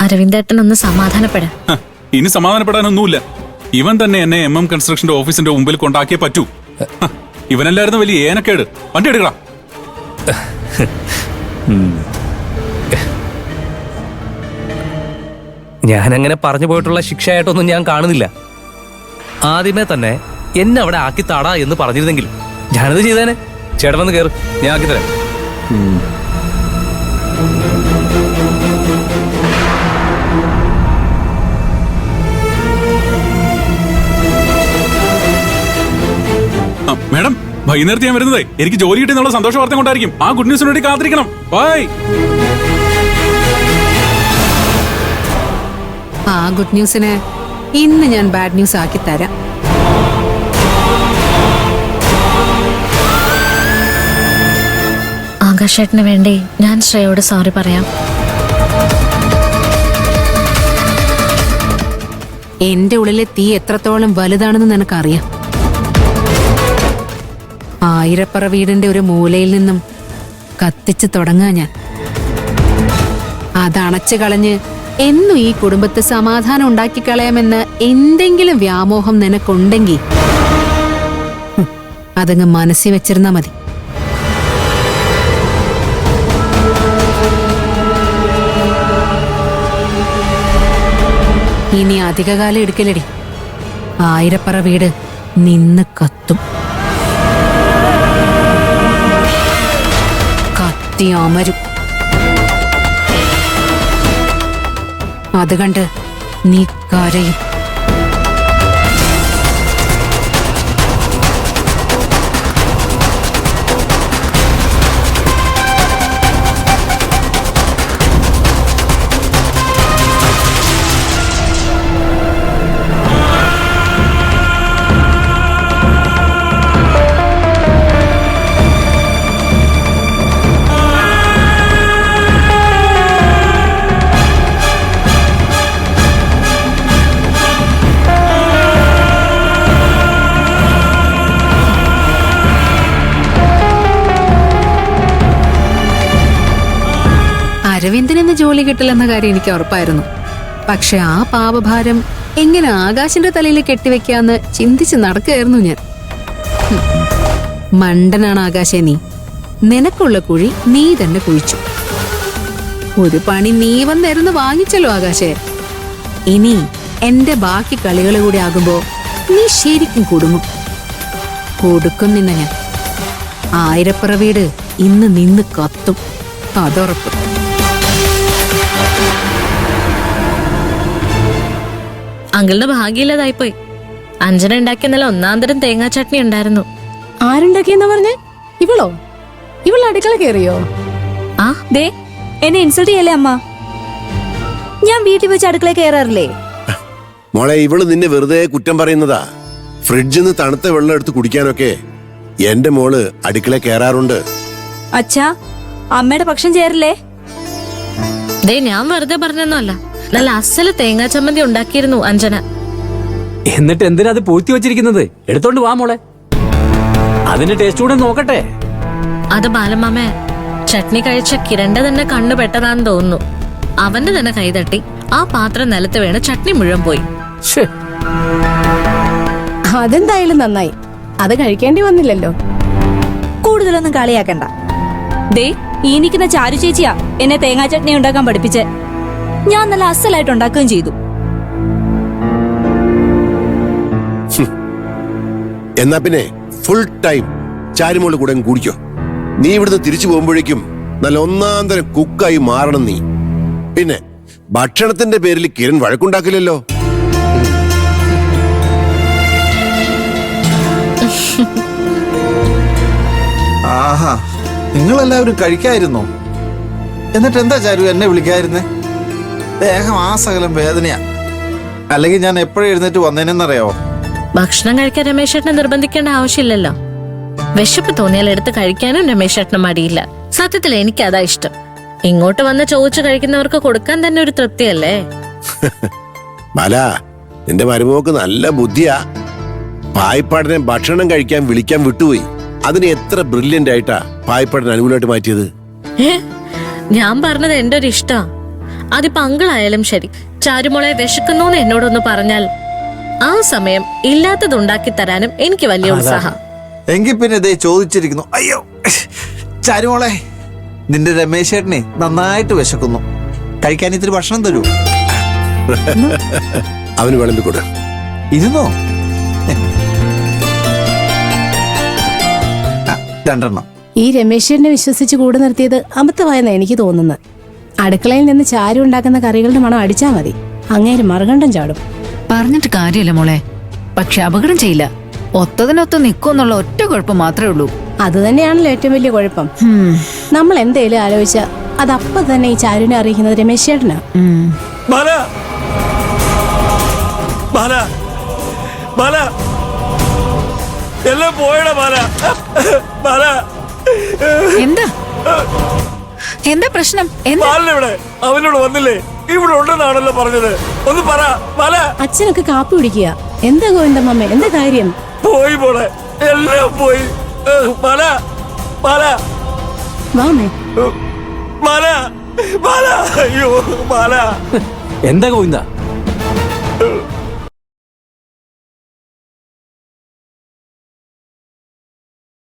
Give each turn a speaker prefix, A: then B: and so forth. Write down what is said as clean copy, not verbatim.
A: അരവിന്ദേട്ടൻ ഒന്ന് സമാധാനപ്പെടാം.
B: ഇനി സമാധാനപ്പെടാനൊന്നുമില്ല. ഇവൻ തന്നെ എന്നെ MM കൺസ്ട്രക്ഷന്റെ ഓഫീസിന്റെ മുമ്പിൽ കൊണ്ടാക്കിയേ പറ്റൂ. ഇവനല്ലായിരുന്നു വലിയ ഏനക്കേട്. വണ്ടി എടുക്കടാ.
C: ഞാനങ്ങനെ പറഞ്ഞു പോയിട്ടുള്ള ശിക്ഷയായിട്ടൊന്നും ഞാൻ കാണുന്നില്ല. ആദ്യമേ തന്നെ എന്നെ അവിടെ ആക്കി താടാ എന്ന് പറഞ്ഞിരുന്നെങ്കിൽ ഞാനത് ചെയ്തേനെ. ചേട്ടൻ വന്ന് കയറും, ഞാൻ ആക്കി തരാം.
B: മേഡം, വൈകുന്നേരത്ത് ഞാൻ വരുന്നതേ എനിക്ക് ജോലി കിട്ടിയെന്നുള്ള സന്തോഷ വാർത്ത കൊണ്ടായിരിക്കും. ആ ഗുഡ് ന്യൂസിന് വേണ്ടി കാത്തിരിക്കണം. ബൈ.
D: ആ ഗുഡ് ന്യൂസിന് ഇന്ന് ഞാൻ ബാഡ് ന്യൂസ് ആക്കി തരാം.
A: ആകാശേട്ടന് വേണ്ടി ഞാൻ ശ്രേയോട് സോറി പറയാം.
D: എന്റെ ഉള്ളിലെ തീ എത്രത്തോളം വലുതാണെന്ന് നിനക്കറിയാം. ആയിരപ്പറ വീടിന്റെ ഒരു മൂലയിൽ നിന്നും കത്തിച്ചു തുടങ്ങാ ഞാൻ. അതണച്ചു കളഞ്ഞ് എന്നും ഈ കുടുംബത്തെ സമാധാനം ഉണ്ടാക്കി കളയാമെന്ന് എന്തെങ്കിലും വ്യാമോഹം നിനക്കുണ്ടെങ്കിൽ അതങ്ങ് മനസ്സിൽ വെച്ചിരുന്നാ മതി. ഇനി അധികകാലം എടുക്കലടി. ആയിരപ്പറ വീട് നിന്ന് കത്തും. കത്തി അമരും. അത് കണ്ട് നീ കരയും. അരവിന്ദനെന്ന് ജോലി കിട്ടില്ലെന്ന കാര്യം എനിക്ക് ഉറപ്പായിരുന്നു. പക്ഷെ ആ പാപഭാരം എങ്ങനെ ആകാശിന്റെ തലയിൽ കെട്ടിവെക്കാന്ന് ചിന്തിച്ച് നടക്കുകയായിരുന്നു ഞാൻ. മണ്ടനാണ് ആകാശേ നീ. നിനക്കുള്ള കുഴി നീ തന്നെ കുഴിച്ചു. ഒരു പണി നീ വന്നിരുന്ന് വാങ്ങിച്ചല്ലോ ആകാശേ. ഇനി എന്റെ ബാക്കി കളികൾ കൂടി ആകുമ്പോ നീ ശരിക്കും കുടുങ്ങും. കൊടുക്കും നിന്ന ഞാൻ. ആയിരപ്പുറ വീട് ഇന്ന് നിന്ന് കത്തും, അതുറപ്പ്.
A: അങ്കിളുടെ ഭാഗ്യമില്ലാതായിപ്പോയി. അഞ്ജന ഉണ്ടാക്കിയ നല്ല ഒന്നാം തരം തേങ്ങാ ചട്നി ഉണ്ടായിരുന്നു.
E: ആരുണ്ടാക്കിയെന്നാ പറഞ്ഞേ? ഇവളോ? ഇവൾ അടുക്കള കയറിയോ?
A: ആ
F: ദേ, എന്നെ ഇൻസൾട്ട് ചെയ്യല്ലേ അമ്മ. ഞാൻ വീട്ടിൽ വെച്ച് അടുക്കള കയറാറില്ലേ?
G: മോളെ, ഇവള് നിന്നെ വെറുതെ കുറ്റം പറയുന്നതാ. ഫ്രിഡ്ജിൽ നിന്ന് തണുത്ത വെള്ളം എടുത്ത് കുടിക്കാനൊക്കെ എന്റെ മോള് അടുക്കള കയറാറുണ്ട്.
F: അച്ഛാ, അമ്മയുടെ പക്ഷം ചേരില്ലേ?
A: ദേ, ഞാൻ വെറുതെ പറഞ്ഞൊന്നുമല്ല. നല്ല അസല് തേങ്ങാ ചമ്മന്തി ഉണ്ടാക്കിയിരുന്നു അഞ്ജന.
H: എന്നിട്ട് എന്തിനാ അത് പൂഴ്ത്തി വെച്ചിരിക്കുന്നത്? എടുത്തോണ്ട് വാ മോളെ, അതിന്റെ ടേസ്റ്റ് കൂടെ നോക്കട്ടെ.
A: അത് ബാലമാമേ, ചട്നി കഴിച്ച കിരണ്ട തന്നെ കണ്ണു പെട്ടതാന്ന് തോന്നുന്നു. അവന്റെ തന്നെ കൈതട്ടി ആ പാത്രം നിലത്ത് വീണ് ചട്നി മുഴുവൻ പോയി.
E: അതെന്തായാലും നന്നായി. അത് കഴിക്കേണ്ടി വന്നില്ലല്ലോ.
F: കൂടുതലൊന്നും കളിയാക്കണ്ട. ദേ, ഈ നിൽക്കുന്ന ചാരു ചേച്ചിയാ എന്നെ തേങ്ങാ ചട്നി ഉണ്ടാക്കാൻ പഠിപ്പിച്ചേ. ഞാൻ നല്ല അസലായിട്ട് ഉണ്ടാക്കുകയും ചെയ്തു.
G: എന്നാ പിന്നെ ഫുൾ ടൈം ചാരുമോള് കൂടെ കുടിക്കോ. നീ ഇവിടുന്ന് തിരിച്ചു പോകുമ്പോഴേക്കും നല്ല ഒന്നാം തരം കുക്കായി മാറണം നീ. പിന്നെ ഭക്ഷണത്തിന്റെ പേരിൽ കിരൺ വഴക്കുണ്ടാക്കില്ലല്ലോ.
I: ആഹാ, നിങ്ങളെല്ലാവരും കഴിക്കായിരുന്നോ? എന്നിട്ട് എന്താ ചാരു എന്നെ വിളിക്കായിരുന്നേ? ദേഹം ആ സകലം വേദനയാ. അല്ലെങ്കിൽ ഞാൻ എപ്പോഴും എഴുന്നേറ്റ് വന്നേനെന്നറിയാവോ?
A: ഭക്ഷണം കഴിക്കാൻ രമേശേട്ടനെ നിർബന്ധിക്കേണ്ട ആവശ്യമില്ലല്ലോ. വിശപ്പ് തോന്നിയാൽ എടുത്ത് കഴിക്കാനും രമേശേട്ടന് മടിയില്ല. സത്യത്തിൽ എനിക്കതാ ഇഷ്ടം. ഇങ്ങോട്ട് വന്ന് ചോദിച്ചു കഴിക്കുന്നവർക്ക് കൊടുക്കാൻ തന്നെ ഒരു തൃപ്തിയല്ലേ.
G: ബാല, നിന്റെ മരുമോക്ക് നല്ല ബുദ്ധിയാ. പായ്പാടിനെ ഭക്ഷണം കഴിക്കാൻ വിളിക്കാൻ വിട്ടുപോയി. അതിന് എത്ര ബ്രില്യന്റ് ആയിട്ടാ പായ്പാടിന് അനുകൂലമായിട്ട് മാറ്റിയത്.
A: ഞാൻ പറഞ്ഞത് എന്റെ ഒരു ഇഷ്ടാ. അതിപ്പോ അങ്കിളായാലും ശരി, ചാരുമോളെ വിശക്കുന്നൂന്ന് എന്നോടൊന്ന് പറഞ്ഞാൽ ആ സമയം ഇല്ലാത്തതുണ്ടാക്കി തരാനും എനിക്ക് വലിയ ഉത്സാഹം.
I: എങ്കിൽ പിന്നെ ഇതേ ചോദിച്ചിരിക്കുന്നു. അയ്യോ ചാരുമോളെ, നിന്റെ രമേശ് ചേട്ടനെ നന്നായിട്ട് വിശക്കുന്നു, കഴിക്കാൻ ഇത്തിരി ഭക്ഷണം തരൂ.
G: അവന് വിളമ്പിക്കൊടു.
I: ഇരുന്നോ? രണ്ടെണ്ണം.
E: ഈ രമേശ്വരനെ വിശ്വസിച്ച് കൂടെ നിർത്തിയത് അബദ്ധമായെന്നാ എനിക്ക് തോന്നുന്നത്. അടുക്കളയിൽ നിന്ന് ചാരു ഉണ്ടാക്കുന്ന കറികളുടെ മണം അടിച്ചാ മതി, അങ്ങേര് മറുകണ്ഠം ചാടും.
J: പറഞ്ഞിട്ട് കാര്യമില്ല മോളെ, പക്ഷെ അപകടം ചെയ്യില്ല. ഒത്തതിനൊത്ത് നിൽക്കുമെന്നുള്ള ഒറ്റ കുഴപ്പം മാത്രമേ ഉള്ളൂ.
E: അത് തന്നെയാണല്ലോ ഏറ്റവും വലിയ കുഴപ്പം. നമ്മൾ എന്തേലും ആലോചിച്ച അതപ്പൊ തന്നെ ഈ ചാരുവിനെ അറിയിക്കുന്നത് രമേശ് ചേട്ടനാ.
I: എല്ലാം പോയടാ ബാല.
J: എന്താ എന്താ പ്രശ്നം?
I: ഇവിടെ അവനോട് വന്നില്ലേ? ഇവിടെ ഉണ്ടെന്നാണല്ലോ പറഞ്ഞത്. ഒന്ന് പറ ബാല.
E: അച്ഛനൊക്കെ കാപ്പി കുടിക്കുക. എന്താ ഗോവിന്ദമ്മ, എന്താ കാര്യം?
I: പോയി പോളെ, എല്ലാം പോയി. ബാല ബാല
E: വാമേ.
I: ബാല ബാല. അയ്യോ ബാല.
H: എന്താ ഗോവിന്ദ?